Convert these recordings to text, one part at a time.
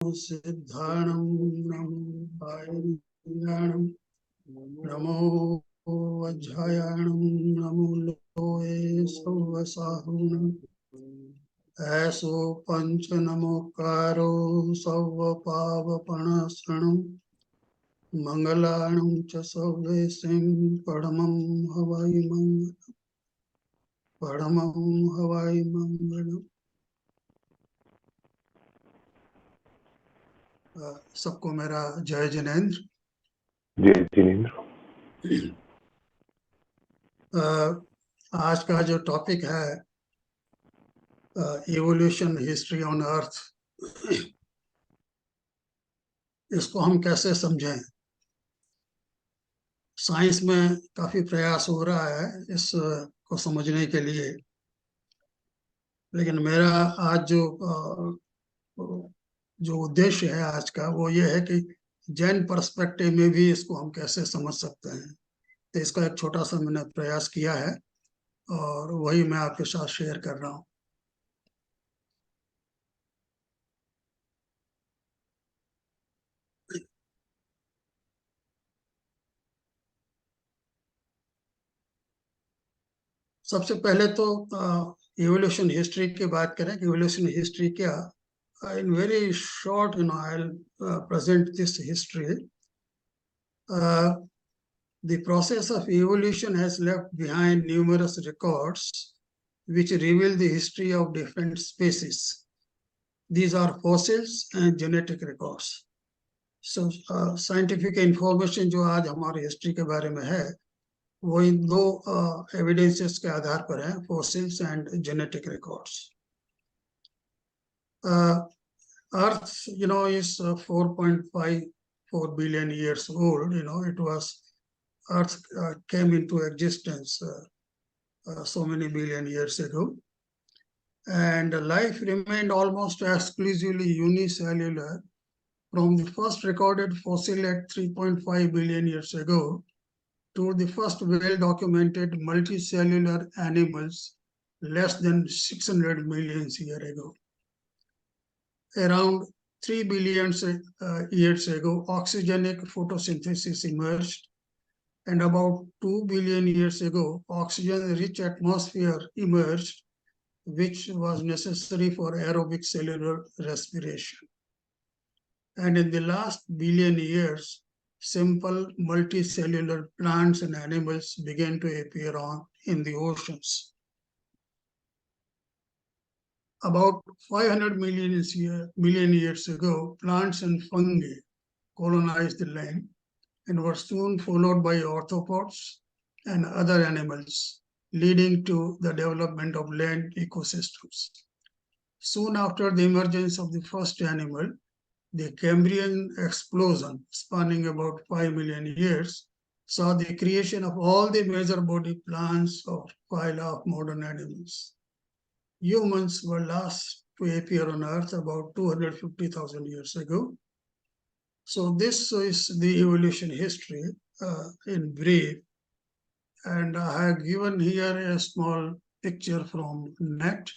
सिद्धाणं नमो पाययाणं नमो वज्रायाणं नमो लोये सौवसाहुणम् ऐसो पंच नमोकारो सौवपावपणसृणं मंगलाणं च सौवेशिं परमं हवै मंगलम् परमं हवै मंगलम्। सबको मेरा जय जिनेन्द्र। जय जिनेन्द्र। आज का जो टॉपिक है इवोल्यूशन हिस्ट्री ऑन अर्थ, इसको हम कैसे समझें। साइंस में काफी प्रयास हो रहा है इसको समझने के लिए, लेकिन मेरा आज जो उद्देश्य है आज का वो ये है कि जैन पर्सपेक्टिव में भी इसको हम कैसे समझ सकते हैं। तो इसका एक छोटा सा मैंने प्रयास किया है और वही मैं आपके साथ शेयर कर रहा हूँ। सबसे पहले तो इवोल्यूशन हिस्ट्री की बात करें कि इवोल्यूशन हिस्ट्री क्या। In very short I'll present this history. The process of evolution has left behind numerous records which reveal the history of different species. These are fossils and genetic records. So scientific information जो आज हमारी history के बारे में है वो इन दो evidences के आधार पर है, fossils and genetic records. Earth, is 4.54 billion years old. It was Earth came into existence so many billion years ago, and life remained almost exclusively unicellular from the first recorded fossil at 3.5 billion years ago to the first well-documented multicellular animals less than 600 million years ago. Around 3 billion years ago, oxygenic photosynthesis emerged, and about 2 billion years ago, oxygen-rich atmosphere emerged, which was necessary for aerobic cellular respiration. And in the last billion years, simple multicellular plants and animals began to appear in the oceans. About 500 million years ago, plants and fungi colonized the land and were soon followed by arthropods and other animals, leading to the development of land ecosystems. Soon after the emergence of the first animal, the Cambrian explosion, spanning about 5 million years, saw the creation of all the major body plants of phyla of modern animals. Humans were last to appear on Earth about 250,000 years ago. So this is the evolution history in brief. And I have given here a small picture from net.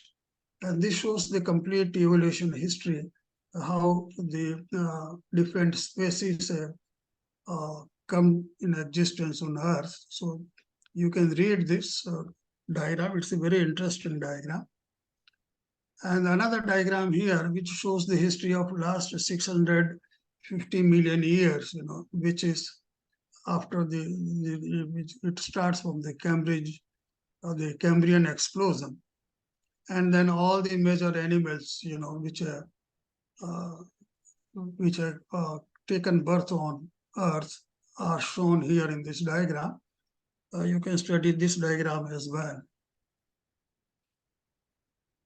And this shows the complete evolution history, how the different species come in existence on Earth. So you can read this diagram. It's a very interesting diagram. And another diagram here, which shows the history of last 650 million years, which is after it starts from the Cambrian explosion. And then all the major animals, which have taken birth on Earth are shown here in this diagram. You can study this diagram as well.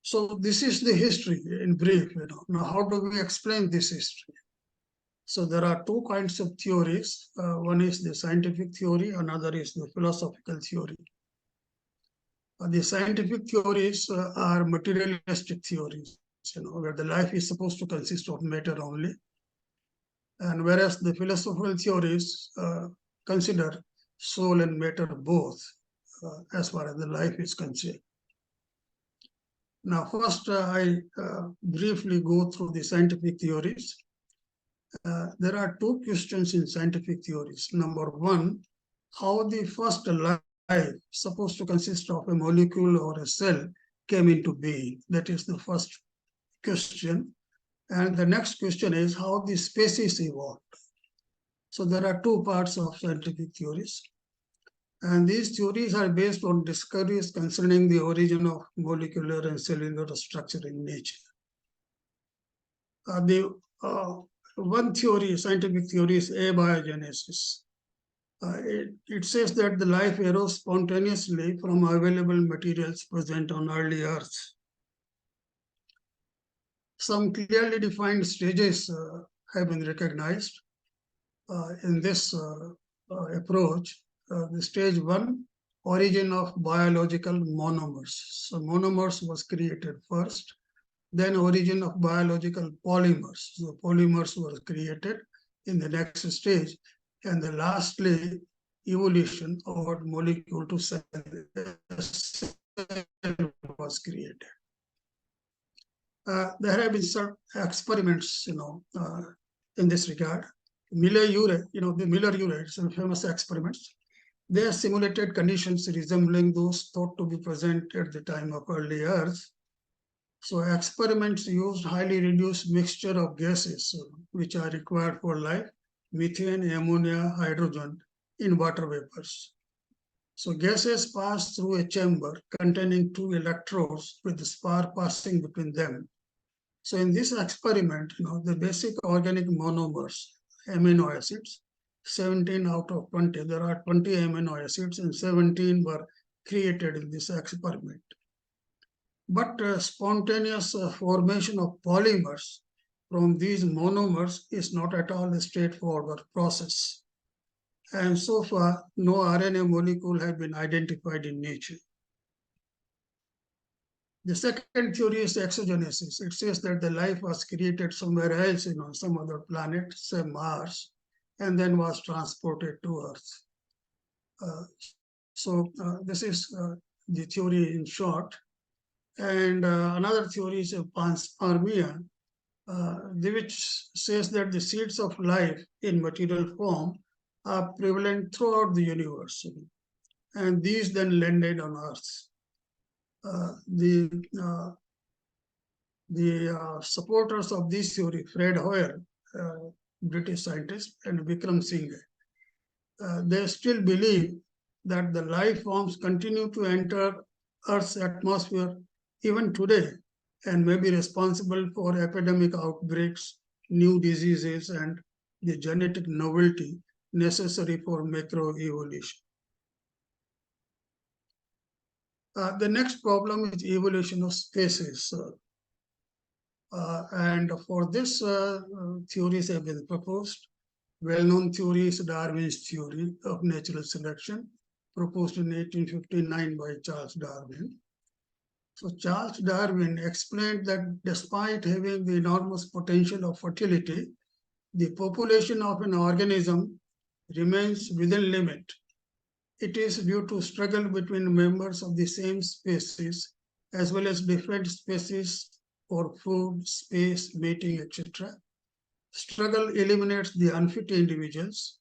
So this is the history in brief. Now, how do we explain this history? So there are two kinds of theories. One is the scientific theory, another is the philosophical theory. The scientific theories are materialistic theories, where the life is supposed to consist of matter only. And whereas the philosophical theories consider soul and matter both as far as the life is concerned. Now, first, I briefly go through the scientific theories. There are two questions in scientific theories. Number one, how the first life, supposed to consist of a molecule or a cell, came into being. That is the first question. And the next question is how the species evolved. So there are two parts of scientific theories. And these theories are based on discoveries concerning the origin of molecular and cellular structure in nature. One theory, scientific theory, is abiogenesis. It says that the life arose spontaneously from available materials present on early Earth. Some clearly defined stages have been recognized in this approach. The stage one, origin of biological monomers. So monomers was created first, then origin of biological polymers. So polymers were created in the next stage, and then lastly, evolution or molecule to cell was created. There have been some experiments, in this regard. Miller-Urey, the Miller-Urey, some famous experiments. They simulated conditions resembling those thought to be present at the time of early Earth. So experiments used highly reduced mixture of gases, which are required for life, methane, ammonia, hydrogen in water vapors. So gases pass through a chamber containing two electrodes with the spark passing between them. So in this experiment, the basic organic monomers, amino acids, 17 out of 20, there are 20 amino acids and 17 were created in this experiment. But spontaneous formation of polymers from these monomers is not at all a straightforward process. And so far, no RNA molecule has been identified in nature. The second theory is exogenesis. It says that the life was created somewhere else, on some other planet, say Mars, and then was transported to Earth. This is the theory in short. And another theory is panspermia, which says that the seeds of life in material form are prevalent throughout the universe, and these then landed on Earth. The supporters of this theory, Fred Hoyle, British scientist, and Vikram Singh, they still believe that the life forms continue to enter Earth's atmosphere even today and may be responsible for epidemic outbreaks, new diseases, and the genetic novelty necessary for macroevolution. The next problem is evolution of species. And for this, theories have been proposed. Well-known theory is Darwin's theory of natural selection, proposed in 1859 by Charles Darwin. So Charles Darwin explained that despite having the enormous potential of fertility, the population of an organism remains within limit. It is due to struggle between members of the same species, as well as different species for food, space, mating, etc. Struggle eliminates the unfit individuals,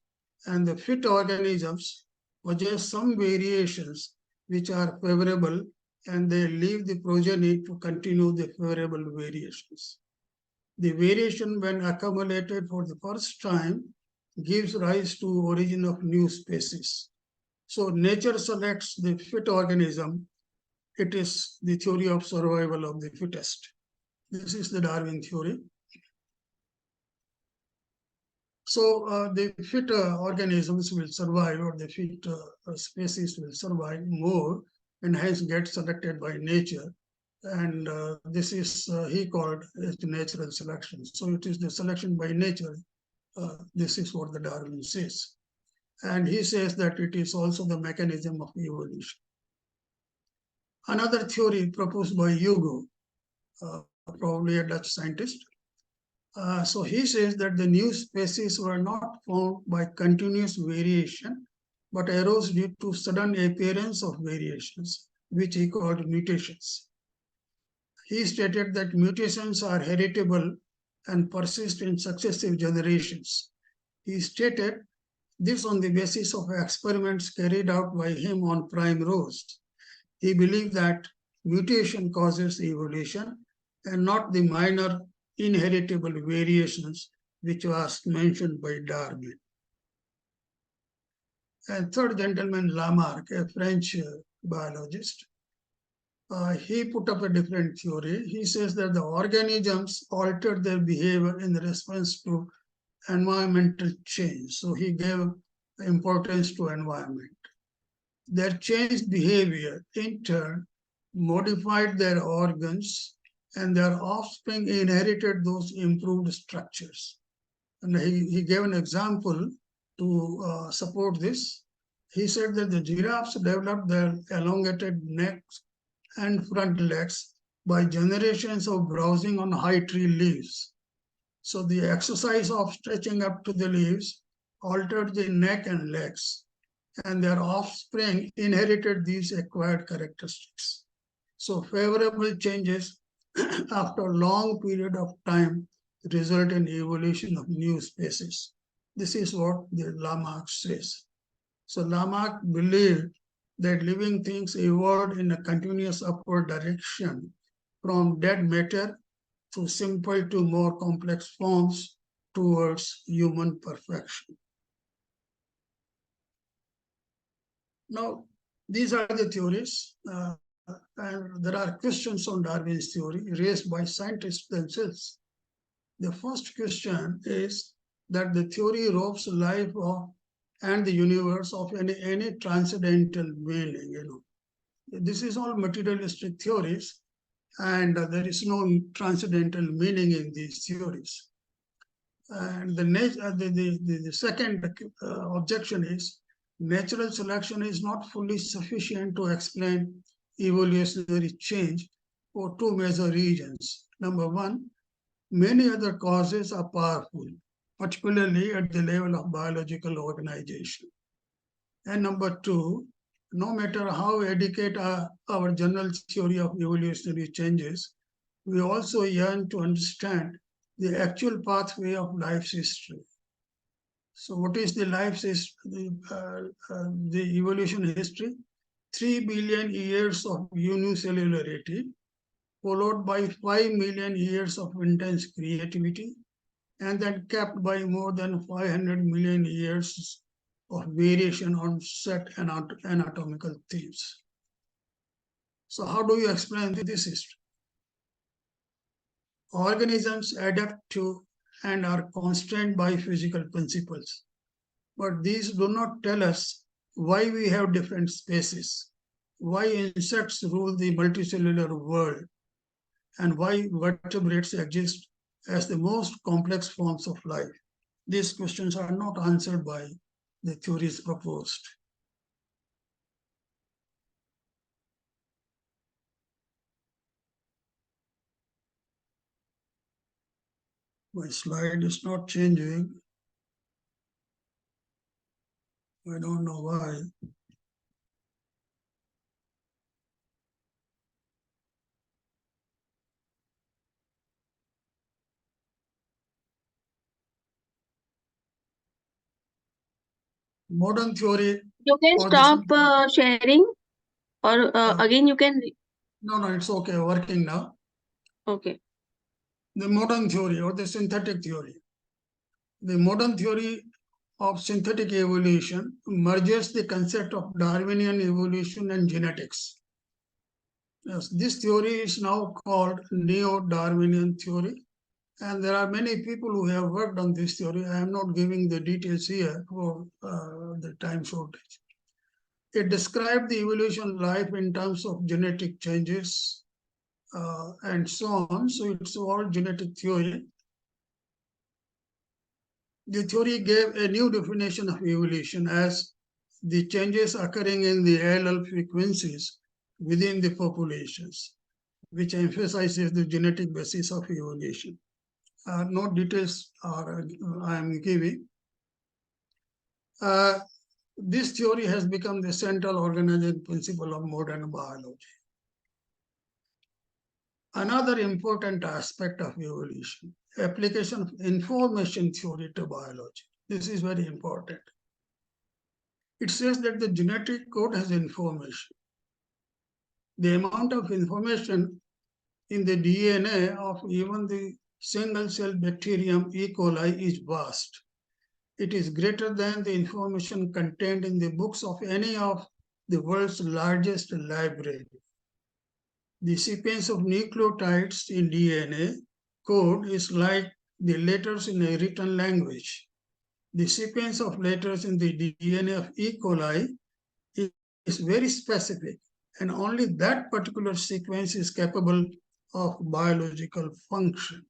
and the fit organisms possess some variations which are favorable, and they leave the progeny to continue the favorable variations. The variation, when accumulated for the first time, gives rise to origin of new species. So nature selects the fit organism. It is the theory of survival of the fittest. This is the Darwin theory. So the fit organisms will survive, or the fit species will survive more, and hence get selected by nature. And this is, he called it natural selection. So it is the selection by nature. This is what the Darwin says. And he says that it is also the mechanism of evolution. Another theory proposed by Hugo, probably a Dutch scientist. So he says that the new species were not formed by continuous variation, but arose due to sudden appearance of variations, which he called mutations. He stated that mutations are heritable and persist in successive generations. He stated this on the basis of experiments carried out by him on Primrose. He believed that mutation causes evolution and not the minor inheritable variations which was mentioned by Darwin. And third gentleman, Lamarck, a French biologist, he put up a different theory. He says that the organisms altered their behavior in response to environmental change. So he gave importance to environment. Their changed behavior, in turn, modified their organs, and their offspring inherited those improved structures. And he gave an example to support this. He said that the giraffes developed their elongated necks and front legs by generations of browsing on high tree leaves. So the exercise of stretching up to the leaves altered the neck and legs, and their offspring inherited these acquired characteristics. So favorable changes after a long period of time result in evolution of new species. This is what the Lamarck says. So Lamarck believed that living things evolved in a continuous upward direction from dead matter to simple to more complex forms towards human perfection. Now, these are the theories, and there are questions on Darwin's theory raised by scientists themselves. The first question is that the theory robs life and the universe of any transcendental meaning. This is all materialistic theories, and there is no transcendental meaning in these theories. And the second objection is natural selection is not fully sufficient to explain evolutionary change for two major reasons. Number one, many other causes are powerful, particularly at the level of biological organization. And number two, no matter how adequate our general theory of evolutionary changes, we also yearn to understand the actual pathway of life's history. So what is the life's history, the evolution history? 3 billion years of unicellularity, followed by 5 million years of intense creativity, and then capped by more than 500 million years of variation on set anatomical themes. So how do you explain this history? Organisms adapt to and are constrained by physical principles, but these do not tell us why we have different species, why insects rule the multicellular world, and why vertebrates exist as the most complex forms of life. These questions are not answered by the theories proposed. My slide is not changing. I don't know why. Modern theory. You can stop sharing, or again you can. No, it's okay, working now. Okay. The modern theory or the synthetic theory. The modern theory of synthetic evolution merges the concept of Darwinian evolution and genetics. Yes, this theory is now called neo-Darwinian theory, and there are many people who have worked on this theory. I am not giving the details here for the time shortage. It described the evolution of life in terms of genetic changes and so on. So it's all genetic theory. The theory gave a new definition of evolution as the changes occurring in the allele frequencies within the populations, which emphasizes the genetic basis of evolution. No details I am giving. This theory has become the central organizing principle of modern biology. Another important aspect of evolution application of information theory to biology. This is very important. It says that the genetic code has information. The amount of information in the DNA of even the single-cell bacterium E. coli is vast. It is greater than the information contained in the books of any of the world's largest library. The sequence of nucleotides in DNA code is like the letters in a written language. The sequence of letters in the DNA of E. coli is very specific, and only that particular sequence is capable of biological function.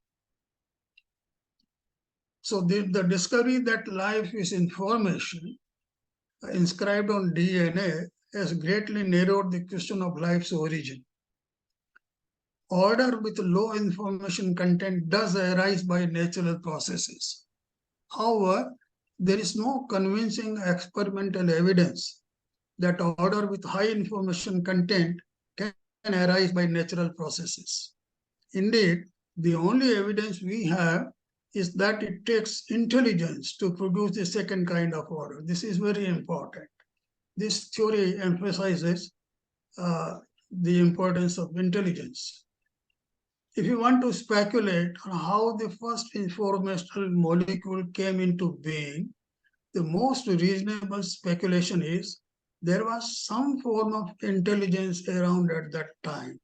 So the discovery that life is information inscribed on DNA has greatly narrowed the question of life's origin. Order with low information content does arise by natural processes. However, there is no convincing experimental evidence that order with high information content can arise by natural processes. Indeed, the only evidence we have is that it takes intelligence to produce the second kind of order. This is very important. This theory emphasizes the importance of intelligence. If you want to speculate on how the first informational molecule came into being, the most reasonable speculation is there was some form of intelligence around at that time.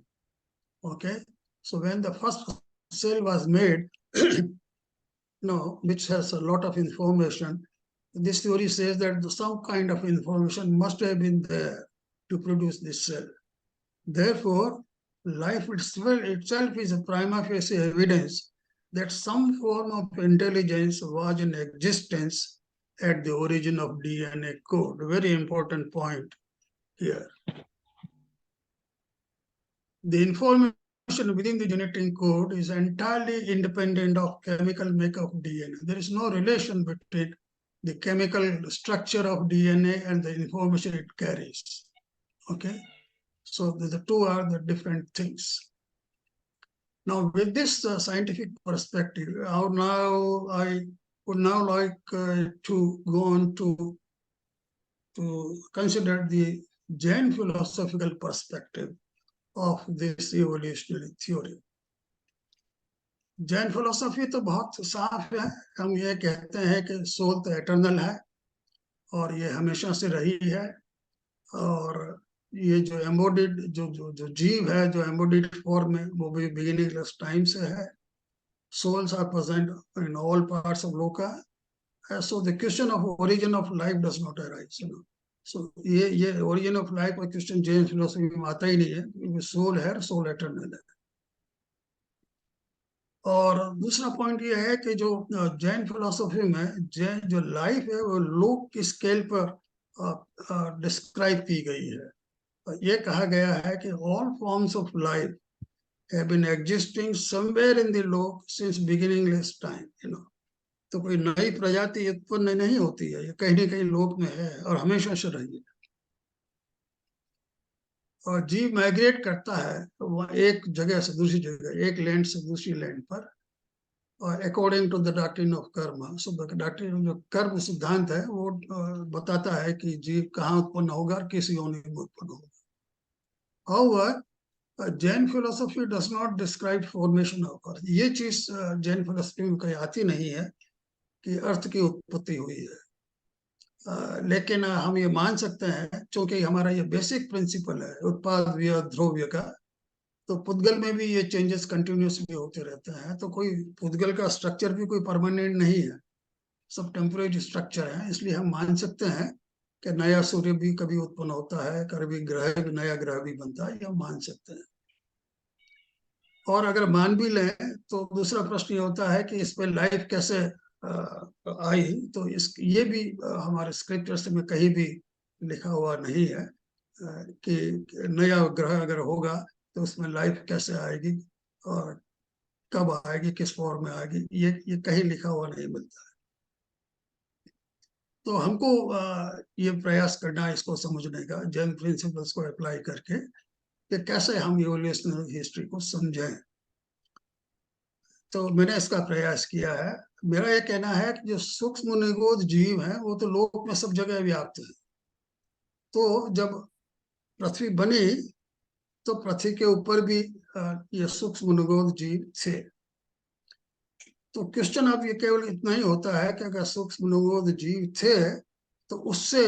Okay, so when the first cell was made, which has a lot of information, this theory says that some kind of information must have been there to produce this cell. Therefore, life itself is a prima facie evidence that some form of intelligence was in existence at the origin of DNA code. Very important point here. The information within the genetic code is entirely independent of chemical makeup of DNA. There is no relation between the chemical structure of DNA and the information it carries. Okay, so the two are the different things. Now, with this scientific perspective, I would now like to go on to consider the Jain philosophical perspective of this evolutionary theory. Jain philosophy तो बहुत साफ है. हम ये कहते हैं कि soul तो एटर्नल है और ये हमेशा से रही है, और ये जो एम्बोडिड जो जीव है, जो एम्बोडिड फॉर्म में, वो भी बिगिनिंगलेस टाइम से है. Souls are present in all parts of Loka. So the question of origin of life does not arise. So ये origin of life का क्वेश्चन जैन फिलोसफी में आता ही नहीं है. सोल है, सोल एटर्नल है. और दूसरा पॉइंट ये है कि जो जैन फिलोसफी में जो लाइफ है वो लोक की स्केल पर डिस्क्राइब की गई है. ये कहा गया है कि all forms of life have been existing somewhere in the lok since beginningless time. तो कोई नई प्रजाति उत्पन्न नहीं होती है, ये कहीं ना कहीं लोक में है और हमेशा से रही है. और जीव माइग्रेट करता है वह एक जगह से दूसरी जगह, एक लैंड से दूसरी लैंड पर, और according to the doctrine of karma. So doctrine जो कर्म सिद्धांत है वो बताता है कि जीव कहाँ उत्पन्न होगा और किस योनि में उत्पन्न होगा. However, Jain philosophy does not describe formation of earth. ये चीज जैन फिलोसफी में कहीं आती नहीं है कि अर्थ की उत्पत्ति हुई है. लेकिन हम ये मान सकते हैं, क्योंकि हमारा ये बेसिक प्रिंसिपल है उत्पाद व्यय ध्रुव्य का, तो पुद्गल में भी ये चेंजेस कंटिन्यूसली होते रहते हैं. तो कोई पुद्गल का स्ट्रक्चर भी कोई परमानेंट नहीं है, सब टेम्परेरी स्ट्रक्चर है. इसलिए हम मान सकते हैं कि नया सूर्य भी कभी उत्पन्न होता है, कभी ग्रह भी, नया ग्रह भी बनता है, ये हम मान सकते हैं. और अगर मान भी लें तो दूसरा प्रश्न ये होता है कि इस पर लाइफ कैसे आई. तो ये भी हमारे स्क्रिप्चर्स में कहीं भी लिखा हुआ नहीं है कि नया ग्रह अगर होगा तो उसमें लाइफ कैसे आएगी और कब आएगी, किस फॉर्म में आएगी, ये कहीं लिखा हुआ नहीं मिलता है. तो हमको ये प्रयास करना है इसको समझने का, जैन प्रिंसिपल्स को अप्लाई करके, कि कैसे हम इवोल्यूशनरी हिस्ट्री को समझें. तो मैंने इसका प्रयास किया है। मेरा ये कहना है कि जो सूक्ष्म निगोद जीव हैं वो तो लोक में सब जगह व्याप्त है। तो जब पृथ्वी बनी तो पृथ्वी के ऊपर भी ये सूक्ष्म निगोद जीव थे। तो क्वेश्चन अब ये केवल इतना ही होता है कि अगर सूक्ष्म निगोद जीव थे तो उससे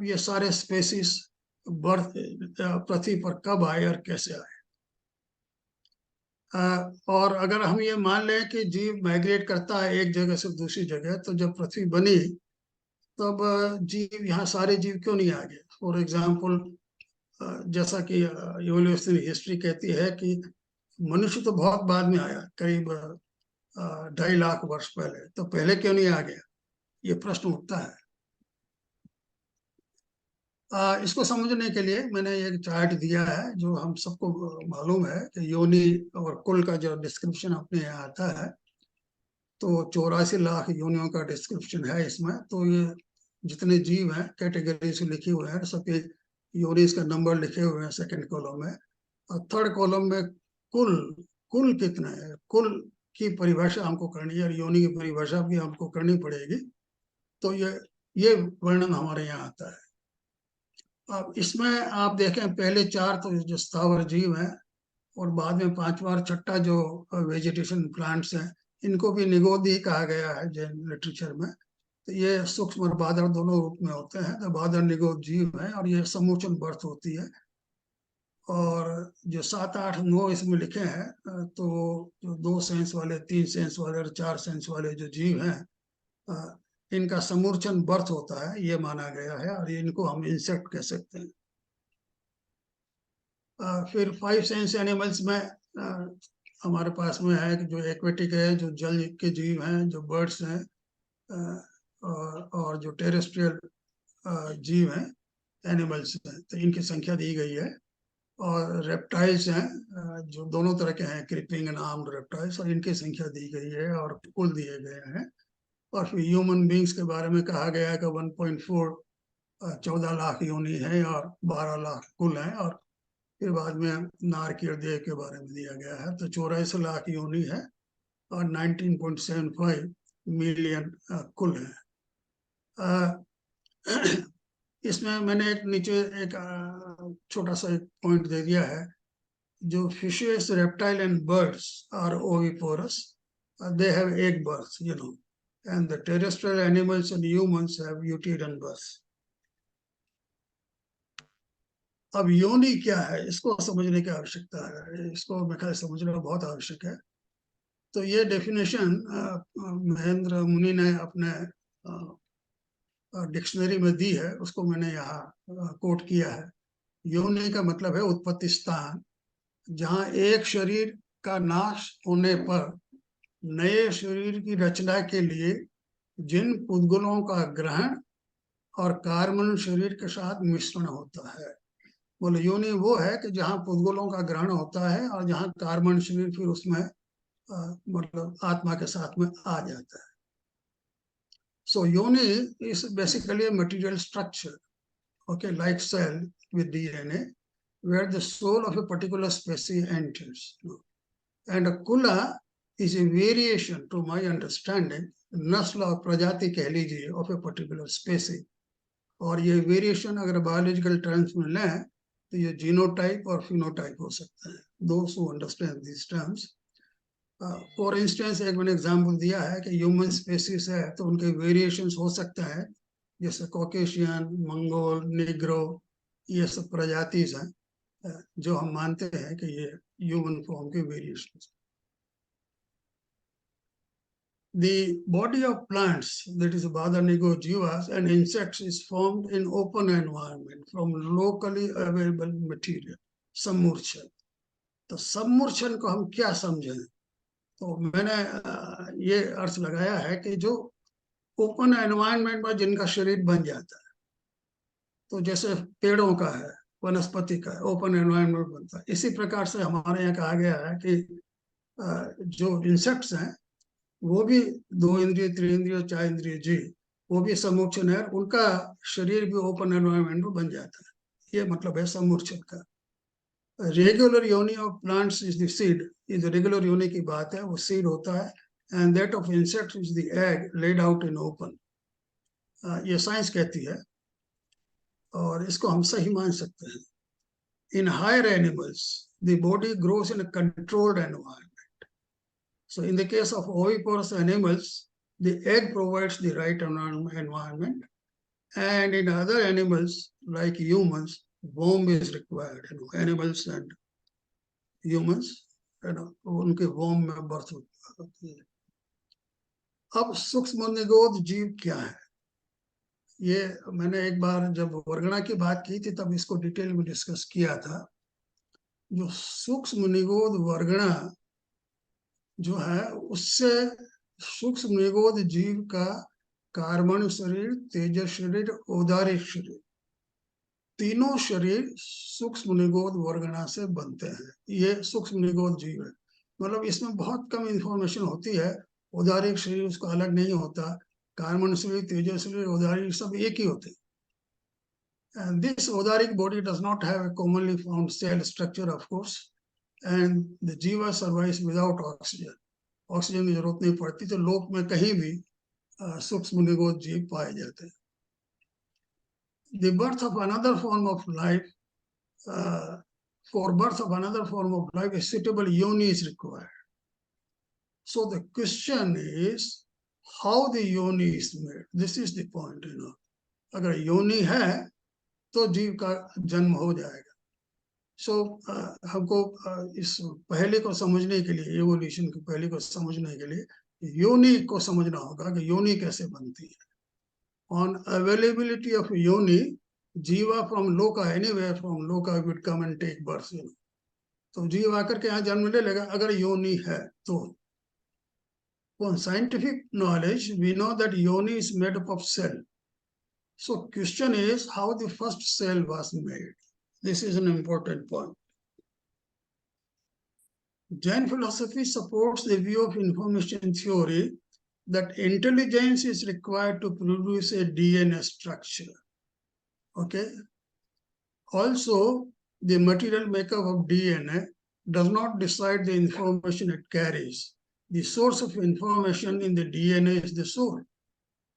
ये सारे स्पेसीज बर्थ पृथ्वी पर कब आए और कैसे आए। और अगर हम ये मान लें कि जीव माइग्रेट करता है एक जगह से दूसरी जगह, तो जब पृथ्वी बनी तब जीव यहाँ सारे जीव क्यों नहीं आ गए। फॉर एग्जाम्पल जैसा कि इवोल्यूशनरी हिस्ट्री कहती है कि मनुष्य तो बहुत बाद में आया, करीब 2.5 लाख वर्ष पहले, तो पहले क्यों नहीं आ गया, ये प्रश्न उठता है। इसको समझने के लिए मैंने एक चार्ट दिया है जो हम सबको मालूम है कि योनि और कुल का जो डिस्क्रिप्शन अपने यहाँ आता है, तो 84 लाख योनियों का डिस्क्रिप्शन है इसमें। तो ये जितने जीव हैं कैटेगरी से लिखे हुए हैं, सबके योनिस का नंबर लिखे हुए हैं सेकंड कॉलम में। और थर्ड कॉलम में कुल कुल कितने हैं, कुल की परिभाषा हमको करनी है और योनि की परिभाषा भी हमको करनी पड़ेगी। तो ये वर्णन हमारे यहाँ आता है। अब इसमें आप देखें पहले 4 तो जो स्थावर जीव हैं और बाद में 5वां और 6ठा जो वेजिटेशन प्लांट्स हैं, इनको भी निगोदी कहा गया है जैन लिटरेचर में। तो ये सूक्ष्म और बादर दोनों रूप में होते हैं। तो बादर निगोद जीव है और ये समूचन बर्थ होती है। और जो 7, 8, 9 इसमें लिखे हैं, तो जो 2 सेंस वाले, 3 सेंस वाले और 4 सेंस वाले जो जीव हैं, इनका समूर्छन बर्थ होता है, ये माना गया है और इनको हम इंसेक्ट कह सकते हैं। फिर 5 सेंस एनिमल्स में हमारे पास में है कि जो एक्वेटिक है, जो जल के जीव हैं, जो बर्ड्स हैं, और जो टेरेस्ट्रियल जीव हैं, एनिमल्स हैं, तो इनकी संख्या दी गई है। और रेप्टाइल्स हैं, जो दोनों तरह के हैं, क्रीपिंग एंड आर्म्ड रेप्टाइल्स, और इनकी संख्या दी गई है और कुल दिए गए हैं। और फिर ह्यूमन बींग्स के बारे में कहा गया है कि 1.4 14 लाख योनि है और 12 लाख कुल हैं। और फिर बाद में नारकीय के बारे में दिया गया है। तो 84 लाख योनि है और 19.75 मिलियन कुल है। इसमें मैंने एक नीचे एक छोटा सा एक पॉइंट दे दिया है। जो fishes, reptile and birds are oviparous, they have egg birth, and the terrestrial animals and humans have uterine birth. अब योनि क्या है, इसको समझने की आवश्यकता है, इसको मेरे ख्याल समझना बहुत आवश्यक है। तो ये डेफिनेशन महेंद्र मुनि ने अपने डिक्शनरी में दी है, उसको मैंने यहाँ कोट किया है। योनि का मतलब है उत्पत्ति स्थान, जहाँ एक शरीर का नाश होने पर नए शरीर की रचना के लिए जिन पुद्गलों का ग्रहण और कार्बन शरीर के साथ मिश्रण होता है। बोले योनि वो है कि जहाँ पुद्गलों का ग्रहण होता है और जहाँ कार्बन शरीर फिर उसमें मतलब आत्मा के साथ में आ जाता है। So yoni is basically a material structure, okay, like cell with DNA, where the soul of a particular species enters. And a kula is a variation, to my understanding, नस्ल और प्रजाति कह लीजिए of a particular species. और ये variation अगर biological terms में लें तो ये जीनोटाइप और फिनोटाइप हो सकता है। Those who understand these terms. For instance एक मैंने एग्जाम्पल दिया है कि ह्यूमन स्पेसीज है तो उनके वेरिएशंस हो सकते हैं, जैसे कॉकेशियन, मंगोल, निग्रो, ये सब प्रजातिज हैं जो हम मानते हैं कि ये ह्यूमन फॉर्म के variations. The body of plants, that is badar, nigo, jivas and insects, is formed in open environment from locally available material. सम्मूर्छन, तो सम्मूर्छन को हम क्या समझें? तो मैंने ये अर्थ लगाया है कि जो ओपन एनवायरनमेंट में जिनका शरीर बन जाता है, तो जैसे पेड़ों का है, वनस्पति का है, ओपन एनवायरनमेंट बनता है। इसी प्रकार से हमारे यहाँ कहा गया है कि जो इंसेक्ट्स हैं वो भी 2 इंद्रिय, 3 इंद्रिय, 4 इंद्रिय जीव, वो भी समूर्छन है, उनका शरीर भी ओपन एनवायरनमेंट में बन जाता है। ये मतलब है समूर्छन का। Regular yoni of plants is the seed. ये जो regular yoni की बात है वो seed होता है, and that of insects is the egg laid out in open. ये साइंस कहती है और इसको हम सही मान सकते हैं. In higher animals, the body grows in a controlled environment. So in the case of oviparous animals, the egg provides the right environment, and in other animals like humans, womb is required. Animals and humans, उनके womb में birth होती है. अब सूक्ष्म निगोद जीव क्या है? ये मैंने एक बार जब वर्गणा की बात की थी तब इसको डिटेल में डिस्कस किया था. जो सूक्ष्म निगोद वर्गणा जो है उससे सूक्ष्म निगोद जीव का कार्बन शरीर, तेजस शरीर, औदारिक शरीर, तीनों शरीर सूक्ष्म निगोद वर्गणा से बनते हैं. ये सूक्ष्म निगोद जीव है. मतलब इसमें बहुत कम इंफॉर्मेशन होती है. औदारिक शरीर उसका अलग नहीं होता. कार्बन शरीर, तेजस शरीर, औदारिक सब एक ही होते हैं. And this odoric body does not have a commonly found cell structure, of course, and the jiva survives without oxygen. Oxygen की जरूरत नहीं पड़ती, तो लोक में कहीं भी सूक्ष्म निगोद जीव पाए जाते हैं. The birth of another form of life, for birth of another form of life, a suitable yoni is required. So the question is how the yoni is made. This is the point, अगर योनि है तो जीव का जन्म हो जाएगा. सो हमको इस पहले को समझने के लिए, एवोल्यूशन की पहले को समझने के लिए योनि को समझना होगा कि योनि कैसे बनती है. ऑन अवेलेबिलिटी ऑफ योनि, jiva from loka, anywhere from loka will come and take birth. तो जीव आकर के यहाँ जन्म ले लेगा अगर योनि है तो. On scientific knowledge, we know that yoni is made up of cell. So question is how the first cell was made. This is an important point. Jain philosophy supports the view of information theory that intelligence is required to produce a DNA structure. Okay. Also, the material makeup of DNA does not decide the information it carries. The source of information in the DNA is the soul.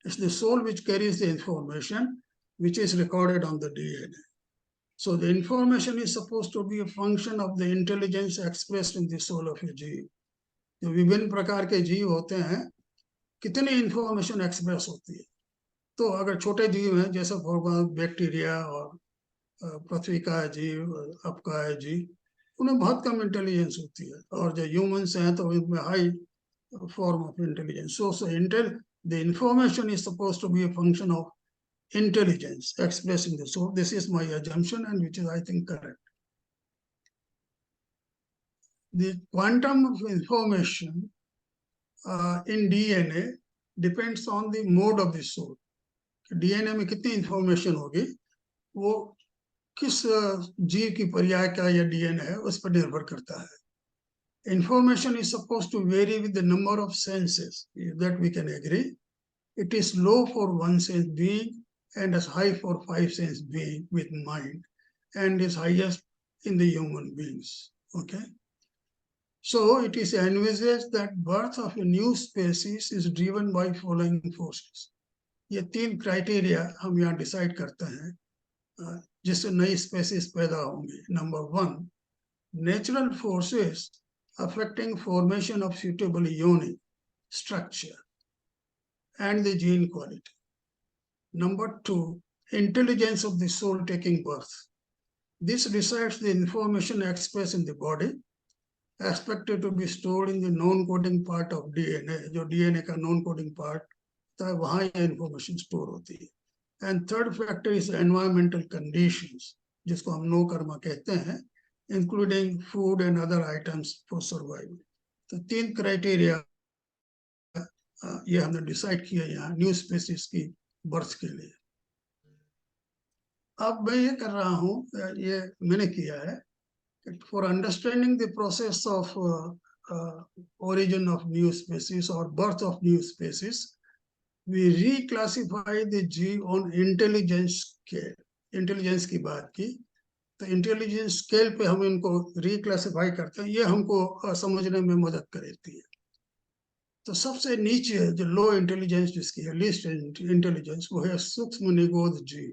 It's the soul which carries the information which is recorded on the DNA. So the information is supposed to be a function of the intelligence expressed in the soul of a जीव. जो विभिन्न प्रकार के जीव होते हैं, कितनी information express होती है. तो अगर छोटे जीव हैं जैसे बैक्टीरिया और पृथ्वी का जीव, अपका जीव, उन्हें बहुत कम इंटेलिजेंस होती है. और जो ह्यूमंस हैं तो उनमें high form of intelligence. So the information is supposed to be a function of intelligence expressed in the soul. This is my assumption, and which is, I think, correct. The quantum of information in DNA depends on the mode of the soul. DNA में कितनी information होगी वो किस जीव की पर्याय का या DNA है उस पर निर्भर करता है. Information is supposed to vary with the number of senses, that we can agree. It is low for one sense being and as high for 5 sense being with mind, and is highest in the human beings. Okay. So it is envisaged that birth of a new species is driven by following forces. ये 3 criteria हम यहाँ decide करते हैं जिससे नई species पैदा होंगी. Number 1, natural forces affecting formation of suitable yoni structure and the gene quality. Number 2, intelligence of the soul taking birth. This decides the information expressed in the body, expected to be stored in the non-coding part of DNA. जो DNA का non-coding part था वहाँ ये information store होती है. And third factor is environmental conditions, जिसको हम no Karma कहते हैं, including food and other items for survival. तो 3 क्राइटेरिया ये हमने डिसाइड किया यहाँ न्यू स्पीसीज की बर्थ के लिए. अब मैं ये कर रहा हूँ, ये मैंने किया है, for understanding the process of origin of new species or birth of new species, we reclassify the G on intelligence scale. Intelligence की बात की तो इंटेलिजेंस स्केल पे हम इनको रिक्लासिफाई करते हैं, ये हमको समझने में मदद करती है। तो सबसे नीचे जो लो इंटेलिजेंस जिसकी है, लीस्ट इंटेलिजेंस, वो है सूक्ष्म निगोद जीव।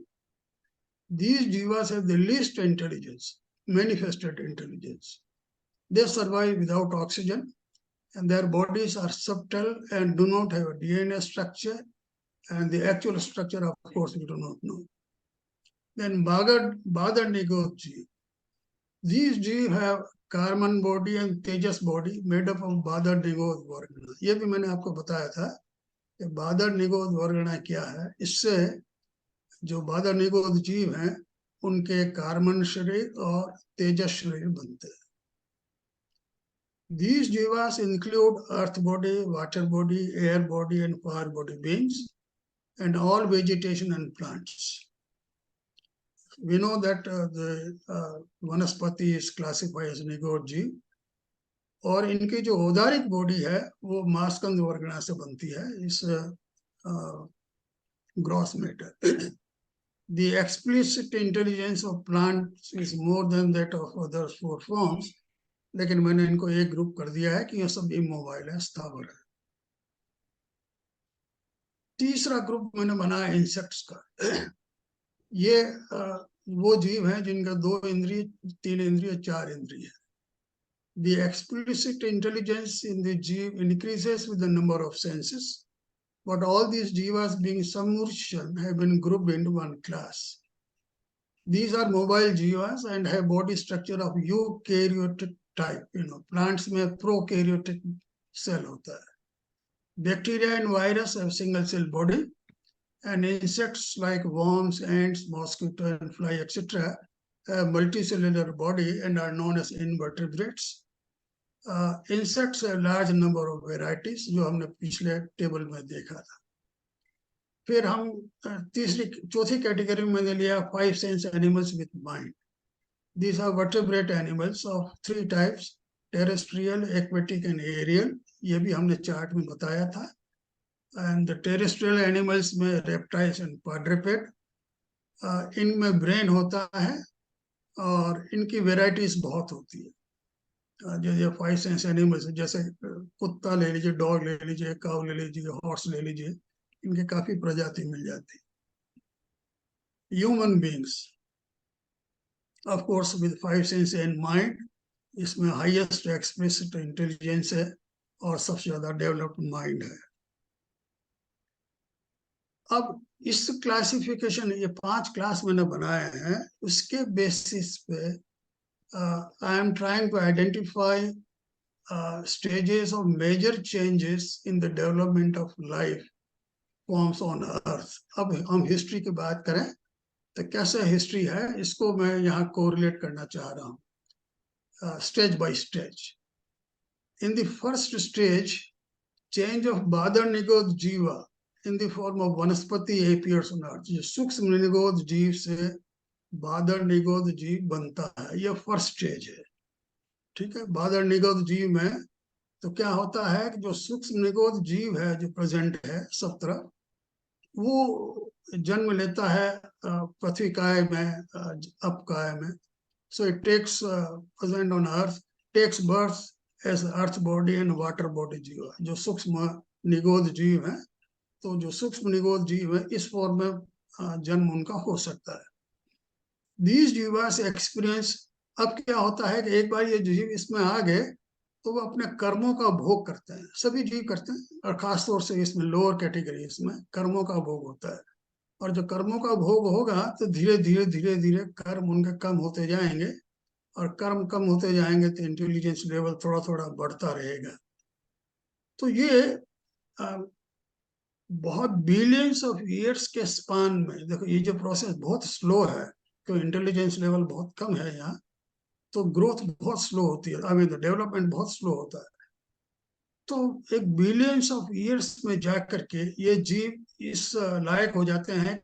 These jivas have the least intelligence, manifested intelligence. They survive without oxygen, and their bodies are subtle and do not have a DNA structure, and the actual structure, of course, we do not know. Then badar nigoth jiv. These jiv have Karman body and Tejas body made up of badar nigoth vargana. ये भी मैंने आपको बताया था कि badar nigoth vargana क्या है। इससे जो बादर निगोद जीव हैं उनके कार्बन शरीर और तेजस शरीर बनते हैं। These jivas include earth body, water body, air body, and fire body beings, and all vegetation and plants. We know that the वनस्पति is classified as निगोद जीव, और इनकी जो औदारिक बॉडी है वो मांसखंड वर्गना से बनती है, इस gross matter. The explicit intelligence of plants is more than that of other four forms, लेकिन मैंने इनको एक ग्रुप कर दिया है कि ये सब इमोबाइल है, स्थावर है। तीसरा ग्रुप मैंने बनाया इंसेक्ट्स का। ये वो जीव हैं जिनका 2 इंद्रिय, 3 इंद्रिय, 4 इंद्रिय है। The explicit intelligence in the जीव increases with the number of senses, but all these jivas being submersion have been grouped into one class. These are mobile jivas and have body structure of eukaryotic type. Plants में prokaryotic cell होता है. Bacteria and virus have single cell body, and insects like worms, ants, mosquito, and fly, etc. have multicellular body and are known as invertebrates. Insects have large number of varieties, जो हमने पिछले table में देखा था। फिर हम चौथी category में मैंने लिया 5 sense animals with mind. These are vertebrate animals of 3 types: terrestrial, aquatic, and aerial. ये भी हमने चार्ट में बताया था। And the terrestrial animals में reptiles and quadruped, इनमें ब्रेन होता है और इनकी वेराइटीज बहुत होती है। जो 5 sense animals जैसे कुत्ता ले लीजिए, डॉग ले लीजिए, काऊ ले लीजिए, हॉर्स ले लीजिए, इनके काफी प्रजाति मिल जाती। Human beings of course with 5 sense and mind, इसमें हाईएस्ट एक्सप्रेसिव इंटेलिजेंस है और सबसे ज्यादा डेवलप्ड माइंड है। अब इस क्लासिफिकेशन, ये 5 क्लास मैंने बनाए हैं, उसके बेसिस पे I am trying to identify stages of major changes in the development of life forms on earth. अब हम हिस्ट्री की बात करें तो कैसे हिस्ट्री है, इसको मैं यहाँ कोरिलेट करना चाह रहा हूँ stage by stage. In the first stage, change of badar nigoth jiva in the form of वनस्पति appears on earth. ये सूक्ष्म निगोध जीव से बादर निगोध जीव बनता है, ये फर्स्ट स्टेज है। ठीक है, बादर निगोध जीव में तो क्या होता है कि जो सूक्ष्म निगोध जीव है जो प्रेजेंट है सब तरफ, वो जन्म लेता है पृथ्वी काय में, अपकाय में। So it takes present on earth, takes birth as earth body and water body जीव, जो सूक्ष्म निगोध जीव है। तो जो सूक्ष्म निगोध जीव है इस फॉर्म में जन्म उनका हो सकता है। दीज जीवास एक्सपीरियंस, अब क्या होता है कि एक बार ये जीव इसमें आ गए तो वो अपने कर्मों का भोग करते हैं, सभी जीव करते हैं, और खासतौर से इसमें लोअर कैटेगरी, इसमें कर्मों का भोग होता है। और जो कर्मों का भोग होगा तो धीरे धीरे धीरे धीरे कर्म उनके कम होते जाएंगे, और कर्म कम होते जाएंगे तो इंटेलिजेंस लेवल थोड़ा थोड़ा बढ़ता रहेगा। तो ये बहुत बिलियंस ऑफ ईयर्स के स्पान में, देखो ये जो प्रोसेस बहुत स्लो है, क्योंकि इंटेलिजेंस लेवल बहुत कम है यहाँ, तो ग्रोथ बहुत स्लो होती है, आई मीन डेवलपमेंट बहुत स्लो होता है। तो एक बिलियंस ऑफ ईयर्स में जाकर के ये जीव इस लायक हो जाते हैं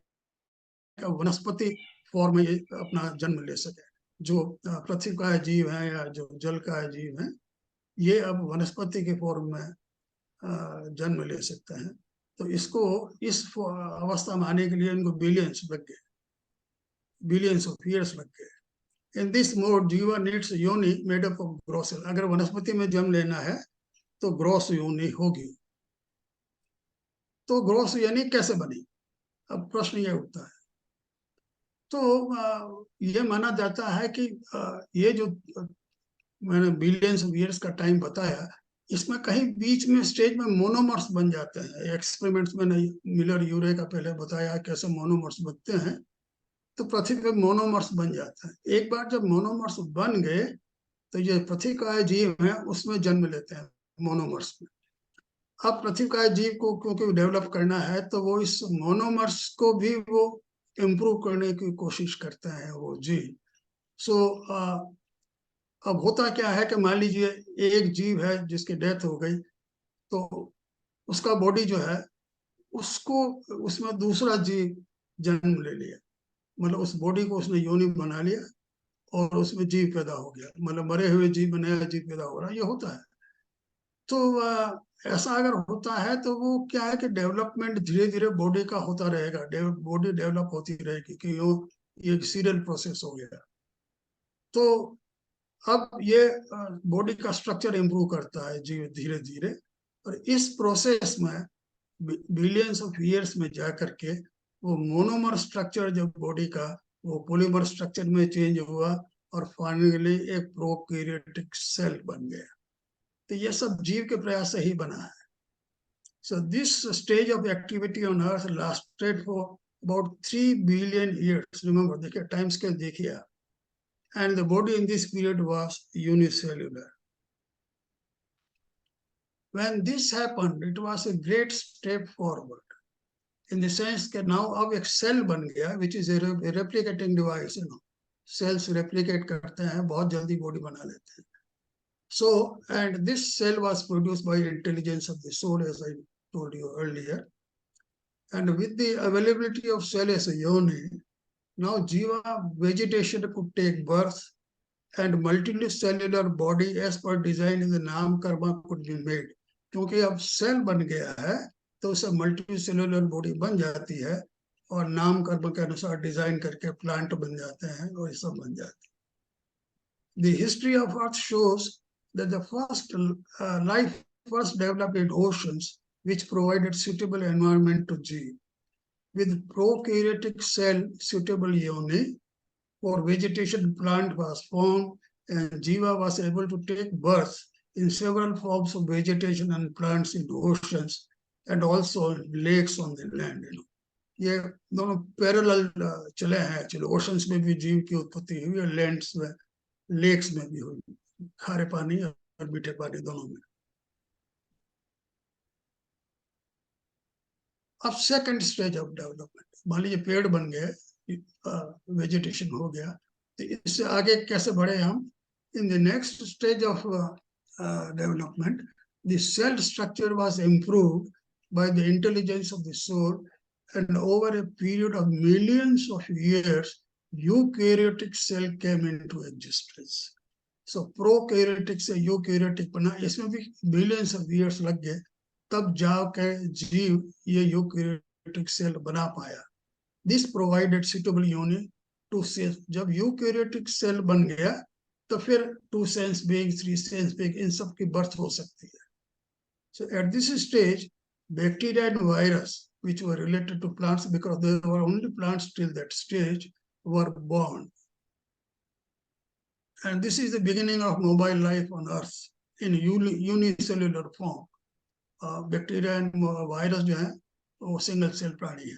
कि वनस्पति फॉर्म में अपना जन्म ले सके। जो पृथ्वी का जीव है या जो जल का जीव है, ये अब वनस्पति के फॉर्म में जन्म ले सकते हैं। तो इसको इस अवस्था में आने के लिए इनको बिलियंस लग गए, बिलियंस ऑफ ईयर्स लग गए। In this mode, jiva needs yoni made up of gross cell. अगर वनस्पति में जन्म लेना है तो ग्रॉस योनि होगी। तो ग्रॉस योनि कैसे बनी? अब प्रश्न ये उठता है। तो ये माना जाता है कि ये जो मैंने बिलियंस ऑफ ईयर्स का टाइम बताया, इसमें कहीं बीच में स्टेज में मोनोमर्स बन जाते हैं। एक्सपेरिमेंट्स में मिलर यूरे का पहले बताया कैसे मोनोमर्स बनते हैं। तो पृथ्वी पे मोनोमर्स बन जाते हैं। एक बार जब मोनोमर्स बन गए तो ये पृथ्वी का जीव है उसमें जन्म लेते हैं मोनोमर्स में। अब पृथ्वी का जीव को क्योंकि डेवलप करना है तो वो इस मोनोमर्स को भी वो इम्प्रूव करने की कोशिश करते हैं वो जीव। सो अब होता क्या है कि मान लीजिए एक जीव है जिसकी डेथ हो गई, तो उसका बॉडी जो है उसको उसमें दूसरा जीव जन्म ले लिया, मतलब उस बॉडी को उसने योनि बना लिया और उसमें जीव पैदा हो गया, मतलब मरे हुए जीव में नया जीव पैदा हो रहा है, ये होता है। तो ऐसा अगर होता है तो वो क्या है कि डेवलपमेंट धीरे धीरे बॉडी का होता रहेगा, बॉडी डेवलप होती रहेगी कि ये सीरियल प्रोसेस हो गया। तो अब ये बॉडी का स्ट्रक्चर इंप्रूव करता है जीव धीरे धीरे, और इस प्रोसेस में बिलियंस ऑफ ईयर्स में जा करके वो मोनोमर स्ट्रक्चर जो बॉडी का वो पॉलीमर स्ट्रक्चर में चेंज हुआ और फाइनली एक प्रोकैरियोटिक सेल बन गया। तो ये सब जीव के प्रयास से ही बना है। So this stage of activity on earth lasted for about 3 billion years. Remember, देखिए टाइम स्केल देखिए, and the body in this period was unicellular. When this happened, it was a great step forward in the sense that now अब एक cell बन गया which is a replicating device, you know. Cells replicate करते हैं, बहुत जल्दी body बना लेते हैं. So, and this cell was produced by intelligence of the soul, as I told you earlier. And with the availability of cell as a yoni, now jiva vegetation could take birth and multicellular body as per design in the नाम Karma could be made. क्योंकि अब cell बन गया है तो उसे multicellular body बन जाती है और नाम कर्म के अनुसार डिजाइन करके प्लांट बन जाते हैं और ये सब बन जाते हैं. The history of Earth shows that the first life first developed in oceans, which provided suitable environment to G. With prokaryotic cell suitable yoni for vegetation, plant was formed, and Jiva was able to take birth in several forms of vegetation and plants in oceans and also lakes on the land. You know. ये दोनों parallel चले हैं actually. Oceans में भी जीव की उत्पत्ति हुई है, लैंड्स में, लेक्स में भी हुई, खारे पानी और मीठे पानी दोनों में. अब सेकंड स्टेज ऑफ डेवलपमेंट, मान लीजिए पेड़ बन गए, वेजिटेशन हो गया, तो इससे आगे कैसे बढ़े हम? In the next stage of development the cell structure was improved by the intelligence of the soul, and over a period of millions of years eukaryotic cell came into existence. So prokaryotic से eukaryotic बना, इसमें भी billions of years लग गए, तब जाके जीव ये eukaryotic cell बना पाया. This provided suitable yoni to cells. जब eukaryotic cell बन गया तो फिर 2 sense being, 3 sense being, इन सब की birth हो सकती है. So at this stage bacteria and virus which were related to plants, because there were only plants till that stage, were born. And this is the beginning of mobile life on Earth in unicellular form. Bacteria and virus जो है वो single cell प्राणी है.